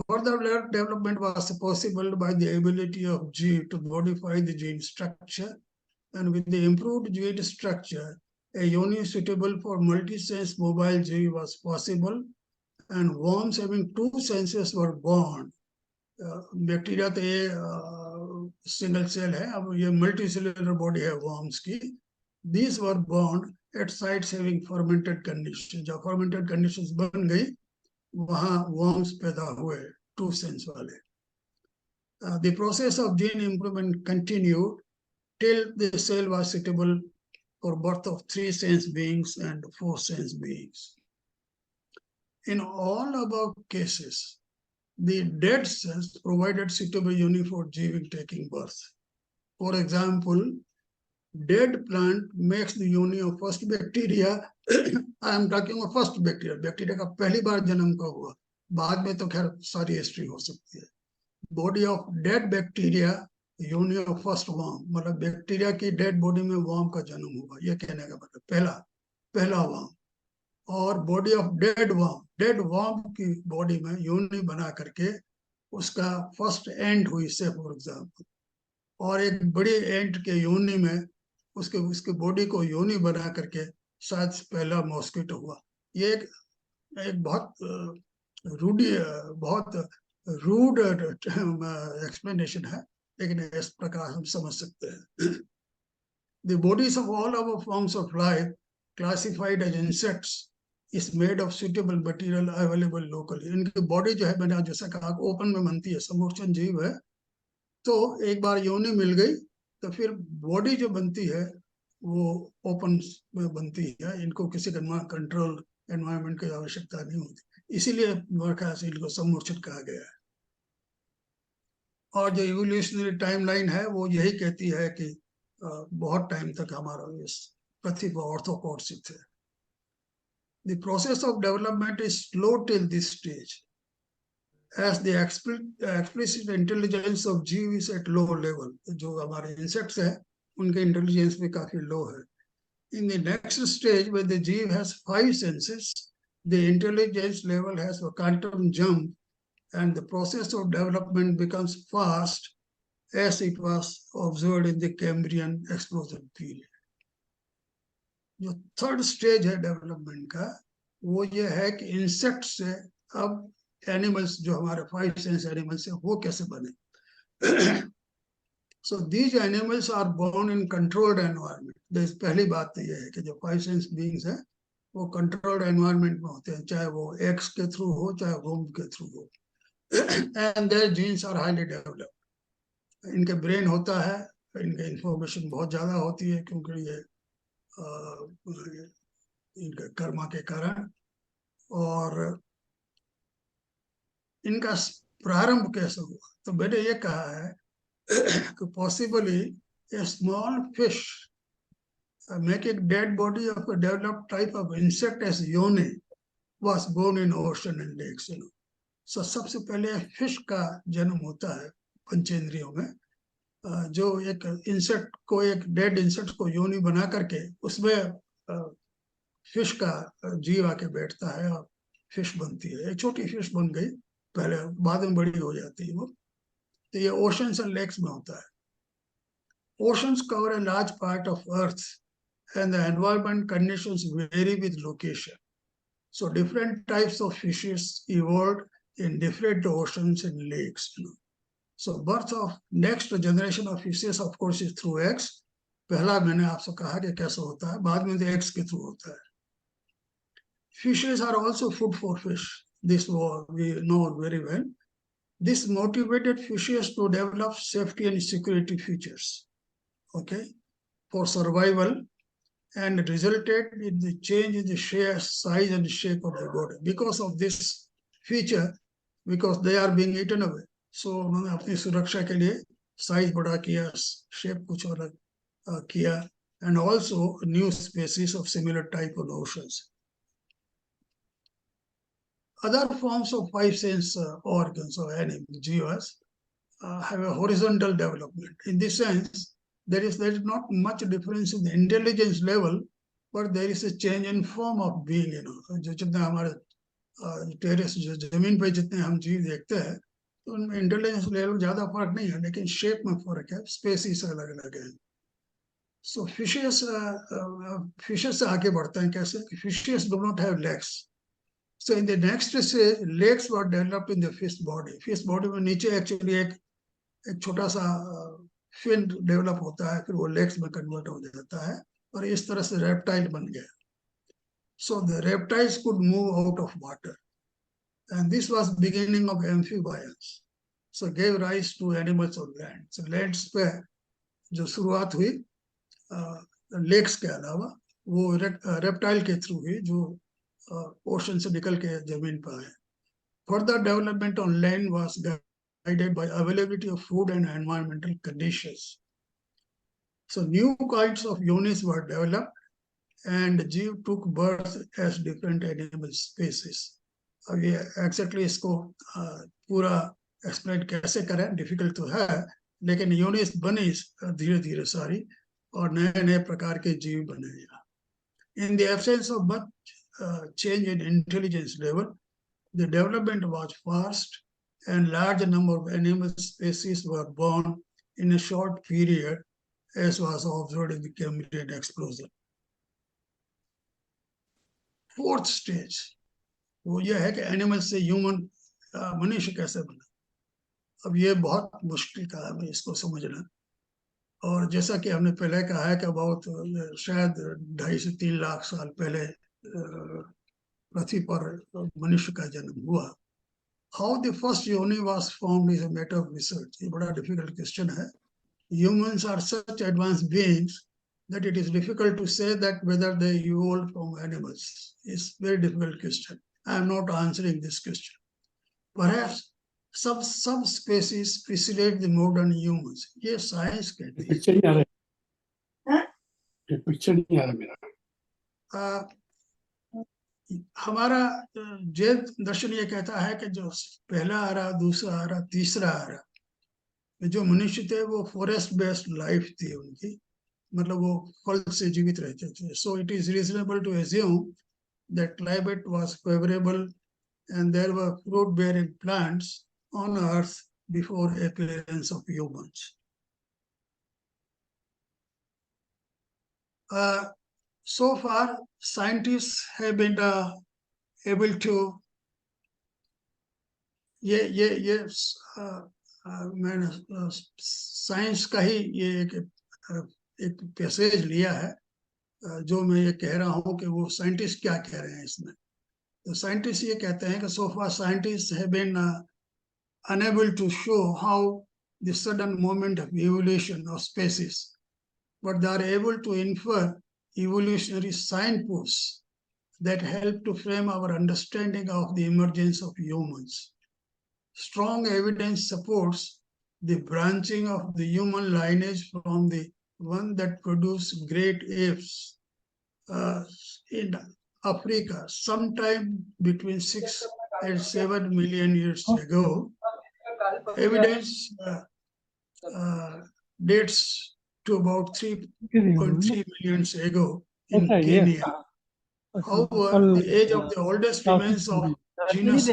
Further development was possible by the ability of G to modify the gene structure, and with the improved gene structure, a yoni suitable for multi-sense mobile G was possible, and worms having 2 senses were born. Bacteria तो ये single cell है, अब ये multi cellular body है worms की. These were born at sites having fermented conditions. जब fermented conditions बन गई वहाँ worms पैदा हुए 2 sense वाले. The process of gene improvement continued till the cell was suitable for birth of 3 sense beings and 4 sense beings. In all above cases, the dead cells provided suitable yoni for Jiva taking birth. For example, dead plant makes the yoni of first bacteria. I am talking of first bacteria. Bacteria का पहली बार जन्म कब हुआ, बाद में तो खैर सारी हिस्ट्री हो सकती है. Body of dead bacteria, yoni of first worm, मतलब बैक्टीरिया की डेड बॉडी में वर्म का जन्म हुआ, ये कहने का मतलब पहला वर्म. और बॉडी ऑफ डेड वर्म की बॉडी में योनि बना करके उसका फर्स्ट एंड हुई से फॉर एग्जाम्पल. और एक बड़ी एंट के योनि में उसके बॉडी को योनि बना करके शायद पहला मॉस्किटो हुआ. ये एक बहुत रूड एक्सप्लेनेशन है, लेकिन इस प्रकार हम समझ सकते हैं. The bodies of all our forms of life classified as insects is made of suitable material available locally. इनकी बॉडी जो है, मैंने जैसा कहा ओपन में बनती है, समोर्चन जीव है. तो एक बार योनि मिल गई तो फिर बॉडी जो बनती है वो ओपन में बनती है. इनको किसी कंट्रोल एनवायरनमेंट की आवश्यकता नहीं होती, इसीलिए मेरे ख्याल से इनको समोर्चन कहा गया है. और जो इवोल्यूशनरी टाइमलाइन है वो यही कहती है कि बहुत टाइम तक हमारा इस पृथ्वी पर ऑर्थोपॉड्स थे. The process of development is slow till this stage, as the explicit intelligence of जीव is at low level. जो हमारे insects है उनके इंटेलिजेंस भी काफी लो है. In the next stage, when the जीव has 5 senses, the intelligence level has a quantum jump, and the process of development becomes fast, as it was observed in the Cambrian explosion period. जो third stage है development का वो ये है कि insect से अब एनिमल्स, जो हमारे 5 सेंस एनिमल्स है, वो कैसे बने. So these animals are born in controlled environment. पहली बात तो ये है कि जो 5 सेंस बीइंग्स है वो कंट्रोल्ड एनवायरनमेंट में होते हैं, चाहे वो एग्स के थ्रू हो चाहे वोम के थ्रू हो. And their genes are highly developed. इनके ब्रेन होता है, इनके इंफॉर्मेशन बहुत ज्यादा होती है क्योंकि ये इनके कर्मा के कारण. और इनका प्रारंभ कैसे हुआ, तो मैंने ये कहा है कि possibly a small fish making dead body of a developed type of insect as yoni was born in ocean and lakes. So सबसे पहले फिश का जन्म होता है पंचेंद्रियों में, जो एक इंसेक्ट को, एक डेड इंसेक्ट को योनि बना करके उसमें फिश का जीव आके बैठता है और फिश बनती है. एक छोटी फिश बन गई पहले, बाद में बड़ी हो जाती है वो. तो ये ओशंस एंड लेक्स में होता है. Oceans cover a large part of Earth, and the environment conditions vary with location. So different types of fishes evolved in different oceans and lakes. So birth of next generation of fishes, of course, is through eggs. पहला मैंने आपसे कहा कि कैसे होता है, बाद में तो eggs के through होता है. Fishes are also food for fish. This we know very well. This motivated fishes to develop safety and security features, okay, for survival, and resulted in the change in the shape, size, and shape of the body. Because of this feature, because they are being eaten away, so उन्होंने अपनी सुरक्षा के लिए size बड़ा किया, shape कुछ अलग किया, and also new species of similar type on oceans. Other forms of 5 sense organs or animals, jivas, have a horizontal development. In this sense, there is not much difference in the intelligence level, but there is a change in form of being. जो जितने हमारे terrace जमीन पे जितने हम जीव देखते हैं तो उनमें इंटेलिजेंस लेवल ज्यादा फर्क नहीं है, लेकिन शेप में फर्क है, स्पेसीज अलग अलग है. सो फिशेस से आगे बढ़ते हैं कैसे. Fishes do not have legs. So in the next stage, legs were developed in the fish body. Fish body में नीचे एक्चुअली एक छोटा सा फिन डेवलप होता है, फिर वो लेग्स में कन्वर्ट हो जाता है और इस तरह से रेप्टाइल बन गया. So the reptiles could move out of water, and this was beginning of amphibians. So gave rise to animals on land. So lands पे जो शुरुआत हुई लेग्स के अलावा वो रेप्टाइल के थ्रू हुई जो ओशन से निकल के जमीन पर आए. Further development on land was guided by availability of food and environmental conditions. So new kinds of yonis were developed and Jiva took birth as different animal species. अब ये एक्जैक्टली इसको पूरा एक्सप्लेन कैसे करें, डिफिकल्ट तो है, लेकिन यूनिस बनी धीरे धीरे सारी और नए नए प्रकार के जीव बने. In the absence of much change in intelligence level, the development was fast and large number of animal species were born in a short period, as was observed in the Cambrian explosion. Fourth stage वो ये है कि animal से human मनुष्य कैसे बना. अब ये बहुत मुश्किल काम है इसको समझना. और जैसा कि हमने पहले कहा है कि बहुत शायद 2.5 से 3 लाख साल पहले पृथ्वी पर मनुष्य का जन्म हुआ. हाउ द फर्स्ट योनि was formed is a matter of research. ये बड़ा डिफिकल्ट क्वेश्चन है. Humans are such advanced beings that it is difficult to say that whether they evolved from animals. It's a very difficult question. I am not answering this question. Perhaps some subspecies preceded the modern humans. ये science कहती है. Picture नहीं आ रहा, picture नहीं आ रहा मेरा. हमारा जैन दर्शन ये कहता है कि जो पहला आ रहा, दूसरा आ रहा, तीसरा आ रहा, जो मनुष्य थे वो फॉरेस्ट बेस्ड लाइफ थी उनकी, मतलब वो फल से जीवित रहते थे. So it is reasonable to assume that climate was favourable and there were fruit-bearing plants on Earth before appearance of humans. So far, scientists have been able to ये मैंने साइंस का ही ये एक पैसेज लिया है जो मैं ये कह रहा हूँ कि वो साइंटिस्ट क्या कह रहे हैं इसमें. तो साइंटिस्ट ये कहते हैं कि so far scientists have been unable to show how the sudden moment of evolution of species, but they are able to infer evolutionary signposts that help to frame our understanding of the emergence of humans. Strong evidence supports the branching of the human lineage from the one that produced great apes in Africa sometime between 6 and 7 million years ago. Evidence dates to about 3.3 million ago in Kenya. However, the age of the oldest remains of genus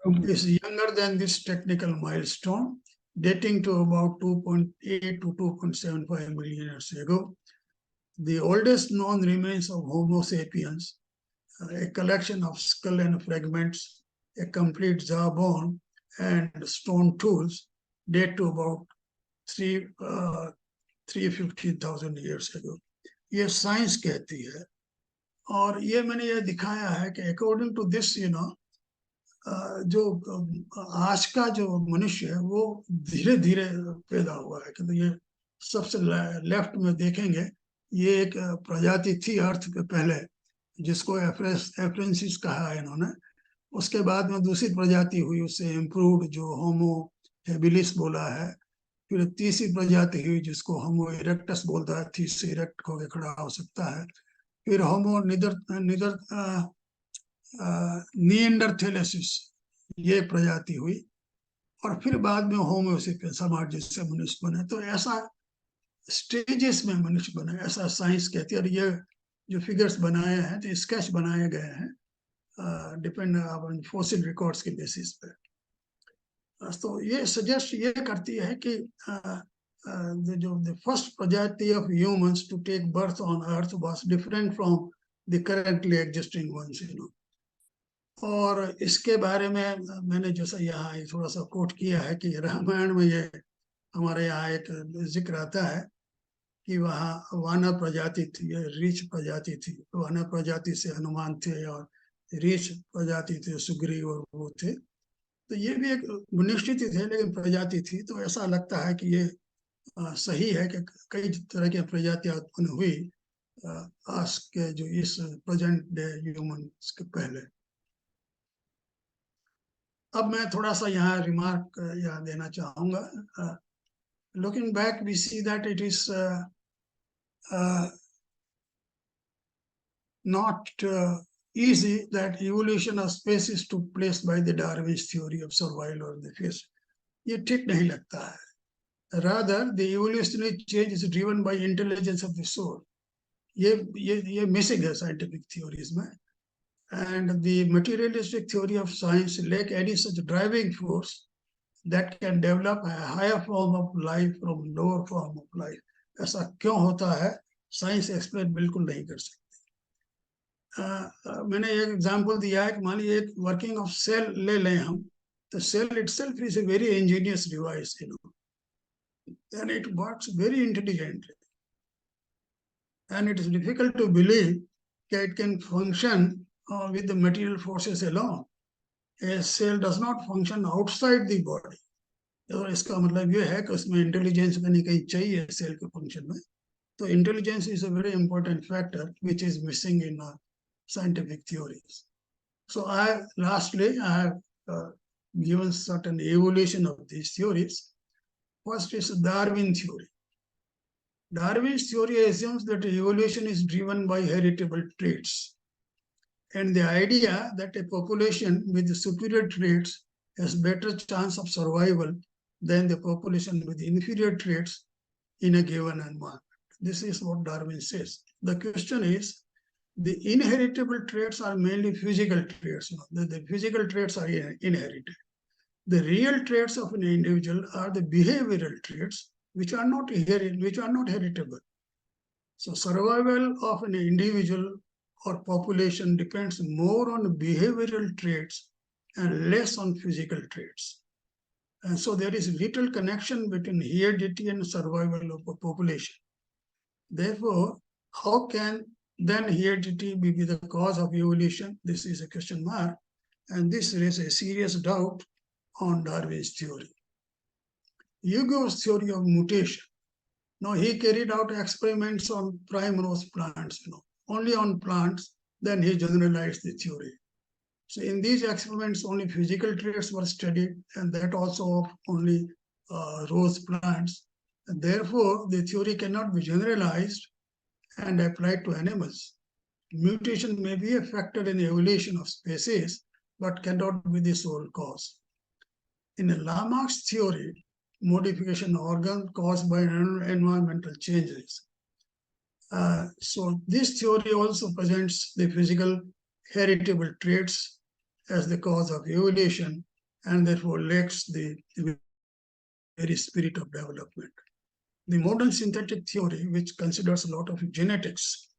Homo is younger than this technical milestone, dating to about 2.8 to 2.75 million years ago. The oldest known remains of Homo sapiens, a collection of skull and fragments, a complete jawbone, and stone tools, date to about 350,000 years ago. ये science कहती है. और ये मैंने ये दिखाया है कि अकॉर्डिंग टू दिस जो आज का जो मनुष्य है वो धीरे धीरे पैदा हुआ है. कि तो ये सबसे लेफ्ट में देखेंगे ये एक प्रजाति थी अर्थ के पहले जिसको एफ्रेंसिस कहा है इन्होंने. उसके बाद में दूसरी प्रजाति हुई, उससे इम्प्रूव्ड जो होमो हेबिलिस बोला है. फिर तीसरी प्रजाति हुई जिसको होमो इरेक्टस बोलता है, थी से इरेक्ट होकर खड़ा हो सकता है. फिर होमो निएंडरथैलेसिस ये प्रजाति हुई और फिर बाद में होमो सेपियंस समाज जिससे मनुष्य बने. तो ऐसा स्टेजेस में मनुष्य बने ऐसा साइंस कहती है. और ये जो फिगर्स बनाए हैं तो स्केच बनाए गए हैं डिपेंड ऑन फॉसिल रिकॉर्ड्स के बेसिस पे. तो ये सजेस्ट ये करती है कि जो द फर्स्ट प्रजाति of humans to take birth on earth was different from the currently existing ones. और इसके बारे में मैंने जैसा यहाँ थोड़ा सा कोट किया है कि रामायण में ये हमारे यहाँ एक जिक्र आता है कि वहाँ वानर प्रजाति थी, रीछ प्रजाति थी. वानर प्रजाति से हनुमान थे और रीछ प्रजाति थे सुग्रीव और वो थे. तो ये भी एक मनुष्य थे लेकिन प्रजाति थी. तो ऐसा लगता है कि ये सही है कि कई तरह की प्रजातियां उत्पन्न हुई आज के जो इस प्रेजेंट डे ह्यूमन के पहले. अब मैं थोड़ा सा यहाँ रिमार्क यहाँ देना चाहूँगा. looking back, we see that it is not easy that evolution of species took place by the Darwin's theory of survival of the fittest. ये ठीक नहीं लगता है. Rather, the evolutionary change is driven by intelligence of the soul. ये missing है scientific theories में. And the materialistic theory of science lack any such driving force that can develop a higher form of life from lower form of life. ऐसा क्यों होता है? Science explain बिल्कुल नहीं कर सकती. मैंने एक एग्जांपल दिया है कि मान लीजिए एक वर्किंग ऑफ सेल ले लें हम, तो cell itself is a very ingenious device, and it works very intelligently. And it is difficult to believe that it can function with the material forces alone. A cell does not function outside the body. और इसका मतलब ये है कि उसमें intelligence कहीं कहीं चाहिए सेल के फंक्शन में. तो intelligence is a very important factor which is missing in scientific theories. So lastly, I have given certain evolution of these theories. First is Darwin theory. Darwin's theory assumes that evolution is driven by heritable traits. And the idea that a population with superior traits has better chance of survival than the population with inferior traits in a given environment. This is what Darwin says. The question is, the inheritable traits are mainly physical traits. The physical traits are inherited. The real traits of an individual are the behavioral traits, which are not heritable. So survival of an individual or population depends more on behavioral traits and less on physical traits. And so there is little connection between heredity and survival of a population. Therefore, how can then heredity be the cause of evolution? This is a question mark, and this raises a serious doubt on Darwin's theory. Hugo's theory of mutation. Now, he carried out experiments on primrose plants, only on plants, then he generalized the theory. So in these experiments, only physical traits were studied, and that also of only rose plants. And therefore, the theory cannot be generalized and applied to animals. Mutation may be a factor in the evolution of species, but cannot be the sole cause. In Lamarck's theory, modification organ caused by environmental changes. So this theory also presents the physical heritable traits as the cause of evolution, and therefore lacks the very spirit of development. The modern synthetic theory, which considers a lot of genetics,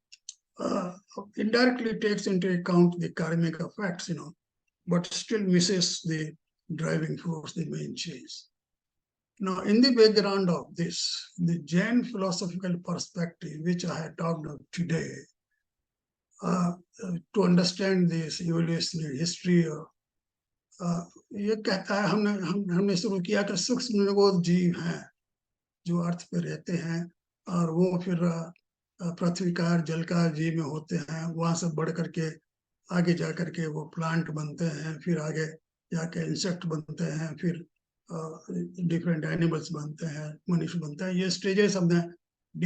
indirectly takes into account the karmic effects, but still misses the driving force, the main change. Now, in the background of this, the Jain philosophical perspective, which I had talked about today, to understand this evolutionary history, ये कहता है हमने शुरू किया कि सूक्ष्म निगोद जीव हैं जो अर्थ पे रहते हैं, और वो फिर पृथ्वीकार जलकार जीव में होते हैं, वहां से बढ़ करके आगे जा करके वो प्लांट बनते हैं, फिर आगे जाके इंसेक्ट बनते हैं, फिर डिफरेंट एनिमल्स बनते हैं, मनुष्य बनते हैं. ये स्टेजेस हमने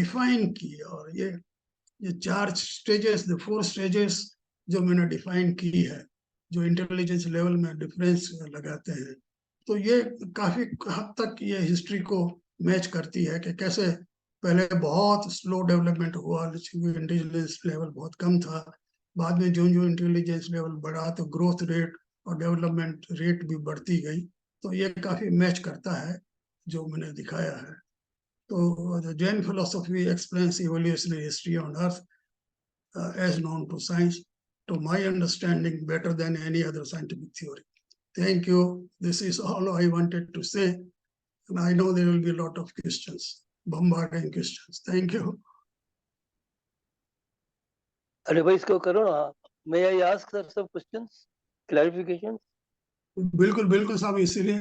डिफाइन किए, और ये 4 स्टेजेस, द 4 स्टेजेस जो मैंने डिफाइन की है, जो इंटेलिजेंस लेवल में डिफरेंस लगाते हैं, तो ये काफी हद तक ये हिस्ट्री को मैच करती है कि कैसे पहले बहुत स्लो डेवलपमेंट हुआ, इंटेलिजेंस लेवल बहुत कम था, बाद में जो इंटेलिजेंस लेवल बढ़ा तो ग्रोथ रेट और डेवलपमेंट रेट भी बढ़ती गई. तो ये काफी मैच करता है जो मैंने दिखाया है. तो the Jain philosophy explains evolutionary history on earth as known to science, to my understanding, better than any other scientific theory. Thank you. This is all I wanted to say. And I know there will be a lot of questions, bombarding questions. Thank you. अरे भाई इसको करो ना. May I ask sir some questions, clarifications? बिल्कुल बिल्कुल साहब, इसीलिए